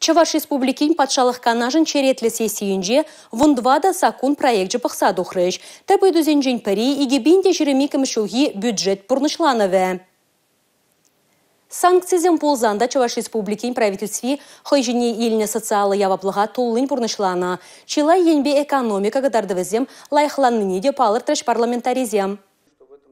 Чаваш республикин патшалық канажын черетлі сессиюнже вундвада сакун проект жыпықса дұқрыш. Тәбі дүзенжен пари игебінде жіремекім шуги бюджет пұрнышлановы. Санкцизм ползанда Чаваш республикин правительстве хойжине иліне социалы яваплыға толлын пұрнышлана. Чилай енбе экономика гадардывызем лайхланныне де палыр трэш парламентаризем.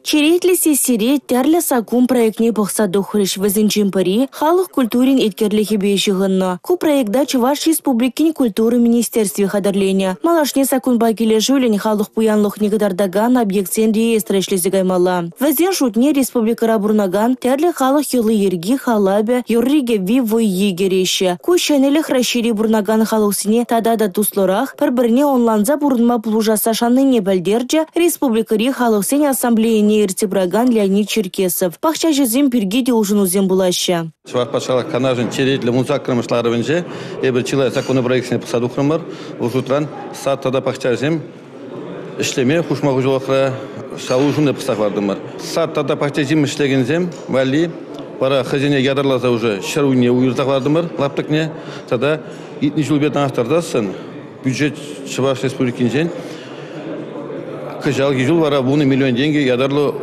Черетлі сессире тәрлі сакун проектне бұқса дұқырыш візінчен пари халық культурин еткерлігі бейшіғынна. Ку проектда Чуваш республикин культуры министерстве қадарления. Малашне сакун бакеле жүлін халық пуянлық негадардаган объектсен реестрэшлізі гаймала. Візен шутне республикара бұрнаган тәрлі халық юлы ерги халабе юрриге вивой егереші. Ку шәнелік рашири бұрнаган халықсіне тадада туслырақ бір-біріне онланза бұрынма плужаса шаныне бәлдерже республикари халықсен ассамблеяне Иртибраган Леонид Черкесов. Пахча жезем пергеде ужинузем булаща. Чуваш патшалық канажын черетлі музак кырмышлары венже, ебір чилай законы проектсіне пысаду қырмыр, ұжутран саттада пахча жем ішлеме хушмағу жолықра шалу жуны пысақ вардымыр. Саттада пахча жем ішлеген зем, вали, пара хазине ядарлаза уже шаруне уйырзақ вардымыр, лаптықне, тада итні жылбетін ақтардасын, бюджет Чуваш республикин жен, Кыжал гижул вара буны миллион деньги ядарлы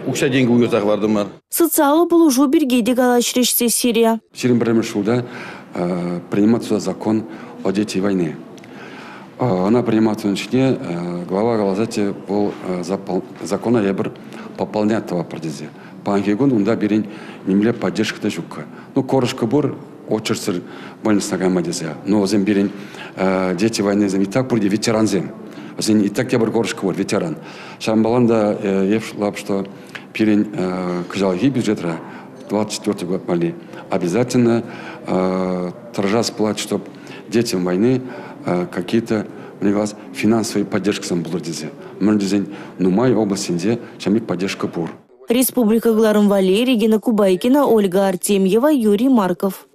укша деньги уйырзақ вардымыр. Социалы бұл ұжу біргейді галашрешсе Сирия. Сирин бірімі шуда принимается закон о детей войны. Она принимается начне, глава галазати был закона ебір пополнять этого продези. По ангегон унда берень немле поддержка жукка. Ну, корышка бор, очерсыр больница гамадезя. Но зем берень дети войны зем и так бурде ветеран зем. И так я был ветеран. Шамбаланда евшлап, что перень кыжалги бюджетра 24 год мали. Обязательно торжас платить, чтобы детям войны какие-то финансовые поддержки сам был дезе. Мэрдезень Нумай области, чем и поддержка пур. Республика Гларом Валерий, Регина Кубайкина, Ольга Артемьева, Юрий Марков.